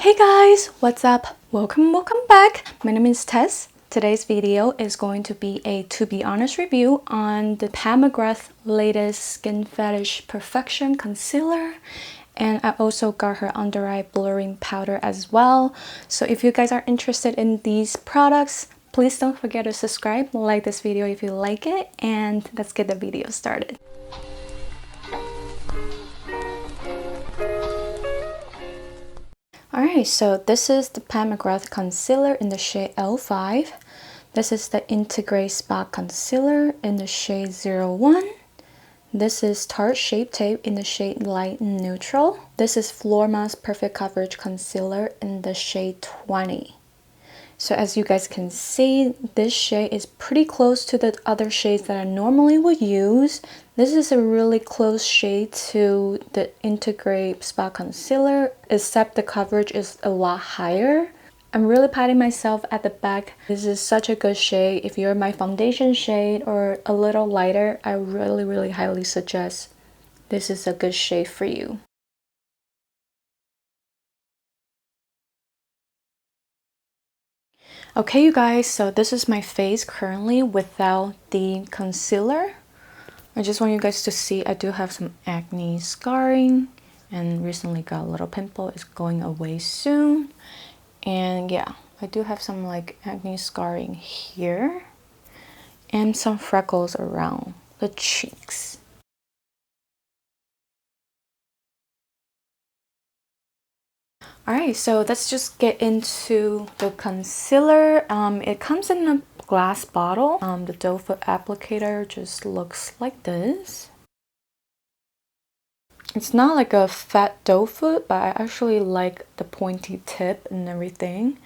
Hey guys, what's up? Welcome back. My name is Tess. Today's video is going to be a to be honest review on the Mcgrath latest Skin Fetish Perfection Concealer. And I also got her under eye blurring powder as well. So if you guys are interested in these products, please don't forget to subscribe, like this video if you like it, and let's get the video started. Alright, so this is the Mcgrath Concealer in the shade L5. This is the Integrate Spot Concealer in the shade 01. This is Tarte Shape Tape in the shade Light Neutral. This is Florma's Perfect Coverage Concealer in the shade 20. So as you guys can see, this shade is pretty close to the other shades that I normally would use. This is a really close shade to the Integrate Spot Concealer, except the coverage is a lot higher. I'm really patting myself at the back. This is such a good shade. If you're my foundation shade or a little lighter, I really highly suggest this is a good shade for you. Okay, you guys, so this is my face currently without the concealer. I just want you guys to see I do have some acne scarring and recently got a little pimple. It's going away soon. And yeah, I do have some like acne scarring here and some freckles around the cheeks. Alright, so let's just get into the concealer. It comes in a glass bottle. The doe foot applicator just looks like this. It's not like a fat doe foot, but I actually like the pointy tip and everything.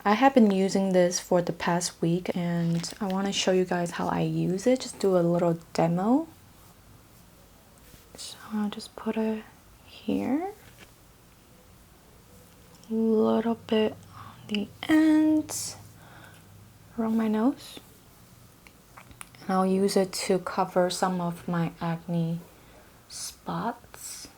I have been using this for the past week and I want to show you guys how I use it. Just do a little demo. So I'll just put it here. A little bit on the ends around my nose, and I'll use it to cover some of my acne spots.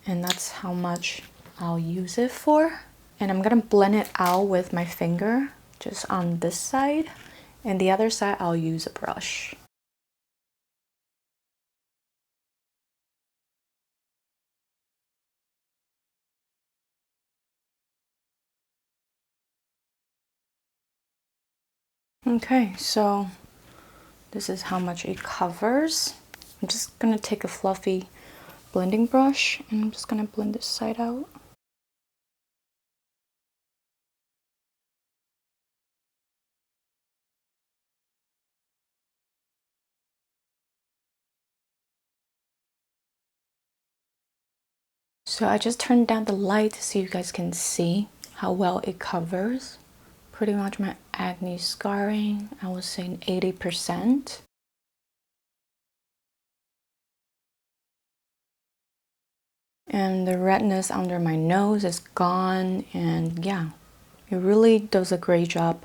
And that's how much I'll use it for. And I'm gonna blend it out with my finger just on this side, and the other side I'll use a brush. Okay, so this is how much it covers. I'm just gonna take a fluffy blending brush and I'm just gonna blend this side out. So I just turned down the light so you guys can see how well it covers. Pretty much my acne scarring, I was saying 80%. And the redness under my nose is gone, and yeah, it really does a great job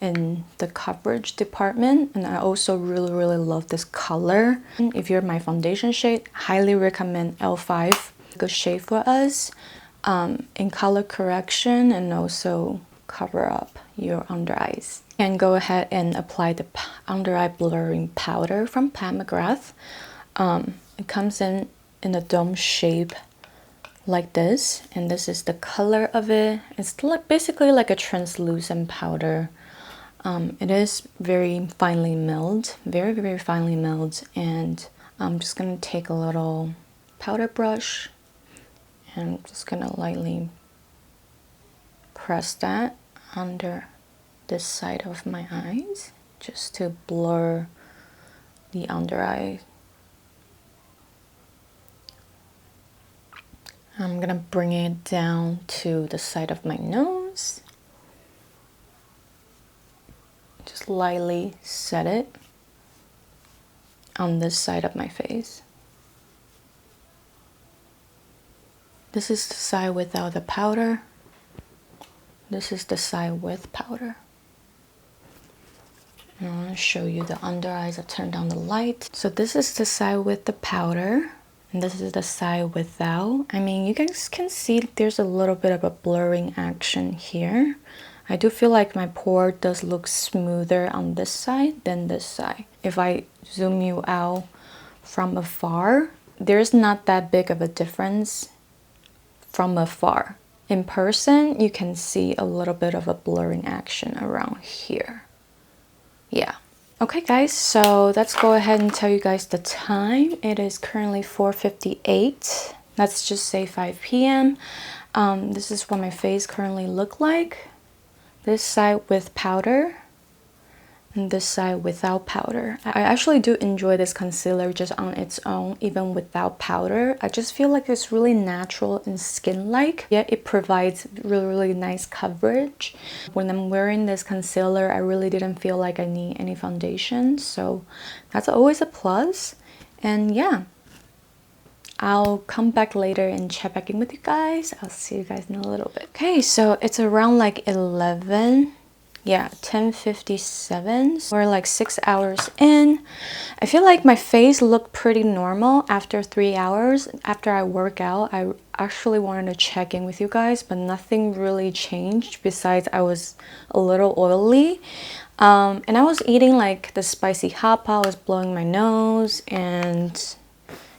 in the coverage department. And I also really love this color. If you're my foundation shade, highly recommend L5. Good shade for us in color correction and also cover up your under eyes. And go ahead and apply the under eye blurring powder from Mcgrath. It comes in a dome shape like this, and this is the color of it. It's like basically like a translucent powder. It is very finely milled, very finely milled, and I'm just gonna take a little powder brush and I'm just gonna lightly press that under this side of my eyes just to blur the under eye. I'm gonna bring it down to the side of my nose. Just lightly set it on this side of my face. This is the side without the powder. This is the side with powder. And I want to show you the under eyes. I turned down the light. So this is the side with the powder. And this is the side without. I mean, you guys can see there's a little bit of a blurring action here. I do feel like my pore does look smoother on this side than this side. If I zoom you out from afar, there's not that big of a difference from afar. In person, you can see a little bit of a blurring action around here. Yeah. Okay guys, so let's go ahead and tell you guys the time. It is currently 4:58. Let's just say 5 p.m. This is what my face currently look like. This side with powder and this side without powder. I actually do enjoy this concealer just on its own, even without powder. I just feel like it's really natural and skin-like, yet it provides really nice coverage. When I'm wearing this concealer, I really didn't feel like I need any foundation, so that's always a plus. And yeah, I'll come back later and check back in with you guys. I'll see you guys in a little bit. Okay, so it's around like 11. Yeah, 10:57. We're like 6 hours in. I feel like my face looked pretty normal after 3 hours. After I work out, I actually wanted to check in with you guys, but nothing really changed besides I was a little oily. And I was eating like the spicy hot pot. I was blowing my nose, and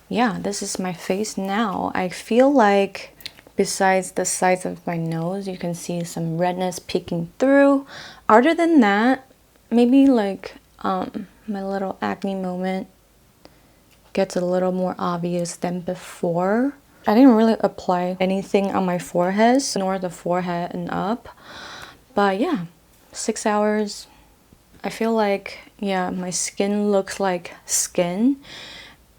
yeah, this is my face now. I feel like besides the sides of my nose, you can see some redness peeking through. Other than that, maybe like my little acne moment gets a little more obvious than before. I didn't really apply anything on my forehead, nor the forehead and up. But yeah, 6 hours. I feel like, yeah, my skin looks like skin.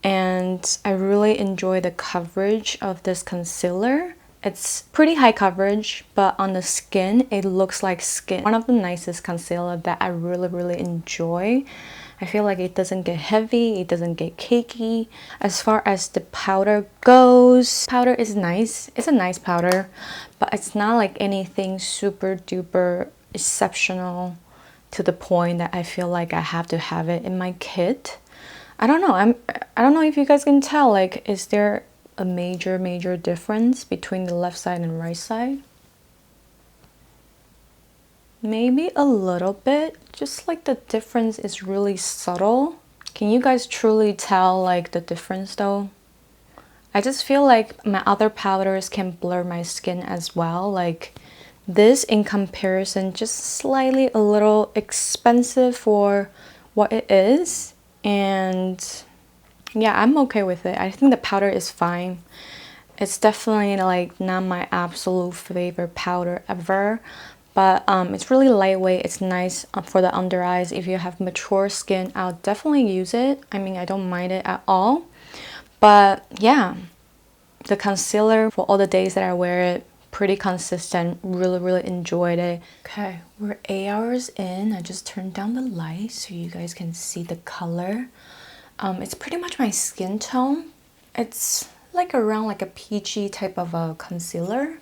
And I really enjoy the coverage of this concealer. It's pretty high coverage, but on the skin, it looks like skin. One of the nicest concealer that I really enjoy. I feel like it doesn't get heavy, it doesn't get cakey. As far as the powder goes, powder is nice. It's a nice powder, but it's not like anything super duper exceptional to the point that I feel like I have to have it in my kit. I don't know. I don't know if you guys can tell, like, is there a major difference between the left side and right side? Maybe a little bit, just like the difference is really subtle. Can you guys truly tell like the difference though? I just feel like my other powders can blur my skin as well. Like this in comparison, just slightly a little expensive for what it is. And yeah, I'm okay with it. I think the powder is fine. It's definitely like not my absolute favorite powder ever, but it's really lightweight. It's nice for the under eyes. If you have mature skin, I'll definitely use it. I mean, I don't mind it at all. But yeah, the concealer for all the days that I wear it, pretty consistent. Really enjoyed it. Okay, we're 8 hours in. I just turned down the light so you guys can see the color. It's pretty much my skin tone. It's like around like a peachy type of a concealer,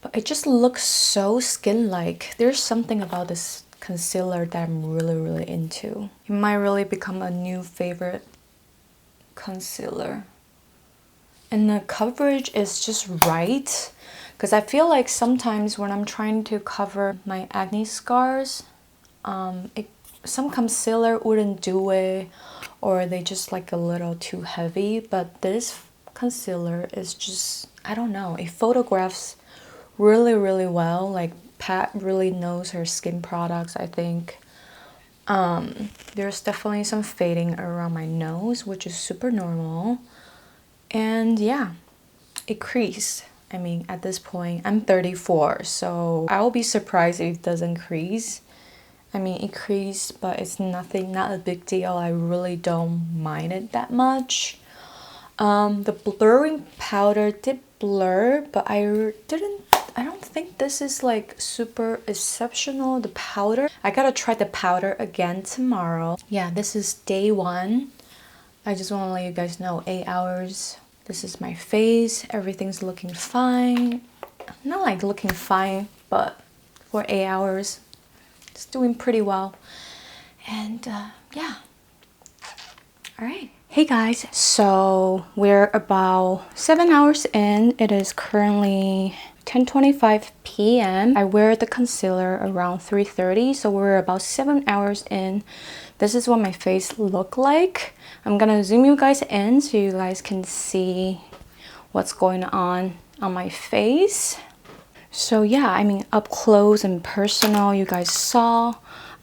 but it just looks so skin-like. There's something about this concealer that I'm really into. It might really become a new favorite concealer. And the coverage is just right, because I feel like sometimes when I'm trying to cover my acne scars, some concealer wouldn't do it, or they just like a little too heavy. But this concealer is just, I don't know, it photographs really well. Like Pat really knows her skin products, I think. There's definitely some fading around my nose, which is super normal. And yeah, it creased. I mean, at this point, I'm 34, so I will be surprised if it doesn't crease. I mean, it creased, but it's nothing, not a big deal. I really don't mind it that much. The blurring powder did blur, but I don't think this is like super exceptional, the powder. I gotta try the powder again tomorrow. Yeah, this is day 1. I just want to let you guys know, 8 hours. This is my face. Everything's looking fine. Not like looking fine, but for 8 hours, it's doing pretty well. And yeah. All right. Hey guys, so we're about 7 hours in. It is currently 10:25 p.m. I wear the concealer around 3:30, so we're about 7 hours in. This is what my face look like. I'm gonna zoom you guys in so you guys can see what's going on my face. So yeah, I mean, up close and personal, you guys saw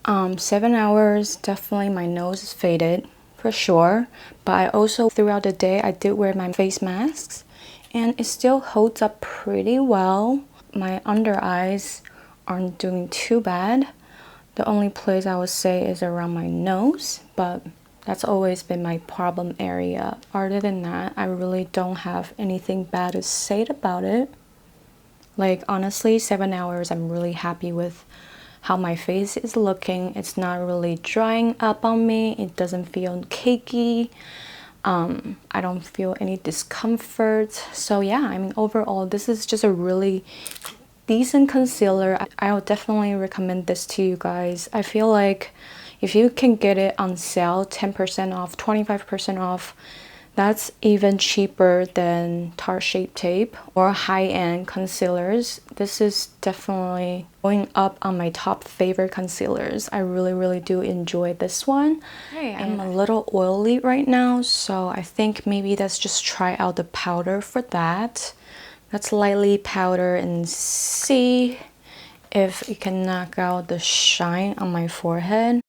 7 hours. Definitely my nose is faded for sure, but I also throughout the day I did wear my face masks and it still holds up pretty well. My under eyes aren't doing too bad. The only place I would say is around my nose, but that's always been my problem area. Other than that, I really don't have anything bad to say about it. Like honestly, 7 hours, I'm really happy with how my face is looking. It's not really drying up on me. It doesn't feel cakey. I don't feel any discomfort. So yeah, I mean, overall, this is just a really decent concealer. I would definitely recommend this to you guys. I feel like if you can get it on sale, 10% off, 25% off, that's even cheaper than Tarte Shape Tape or high-end concealers. This is definitely going up on my top favorite concealers. I really do enjoy this one. Hey, I'm a little oily right now, so I think maybe let's just try out the powder for that. Let's lightly powder and see if it can knock out the shine on my forehead.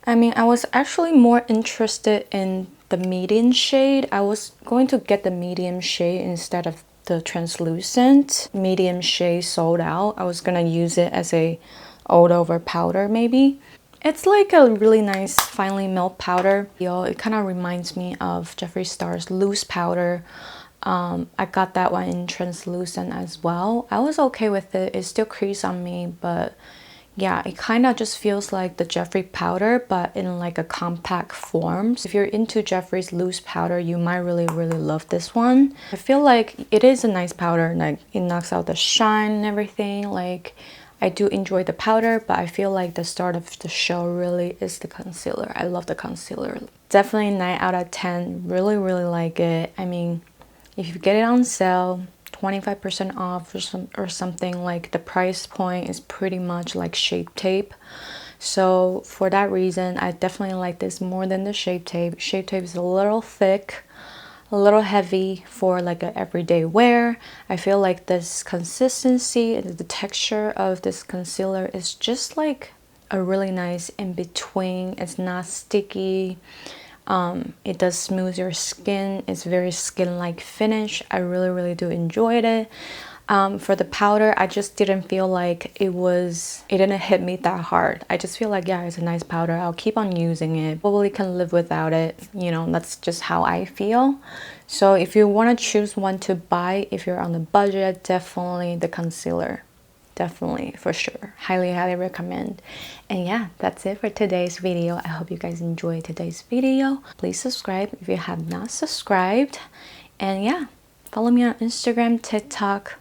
I mean, I was actually more interested in the medium shade. I was going to get the medium shade instead of the translucent. Medium shade sold out. I was gonna use it as a all-over powder maybe. It's like a really nice finely milled powder. It kind of reminds me of Jeffree Star's loose powder. I got that one in translucent as well. I was okay with it. It still creased on me, but yeah, it kind of just feels like the Jeffree powder, but in like a compact form. So if you're into Jeffree's loose powder, you might really love this one. I feel like it is a nice powder. Like it knocks out the shine and everything. Like I do enjoy the powder, but I feel like the start of the show really is the concealer. I love the concealer. Definitely 9 out of 10. Really like it. I mean, if you get it on sale, 25% off or something, like the price point is pretty much like Shape Tape. So for that reason, I definitely like this more than the Shape Tape. Shape Tape is a little thick, a little heavy for like an everyday wear. I feel like this consistency and the texture of this concealer is just like a really nice in between. It's not sticky. It does smooth your skin. It's very skin-like finish. I really do enjoy it. For the powder, I just didn't feel like it didn't hit me that hard. I just feel like, yeah, it's a nice powder. I'll keep on using it. Probably can live without it. You know, that's just how I feel. So if you want to choose one to buy, if you're on the budget, definitely the concealer. Definitely, for sure. Highly recommend. And yeah, that's it for today's video. I hope you guys enjoyed today's video. Please subscribe if you have not subscribed. And yeah, follow me on Instagram, TikTok.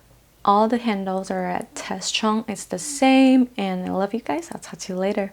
All the handles are at Tess Chung. It's the same. And I love you guys. I'll talk to you later.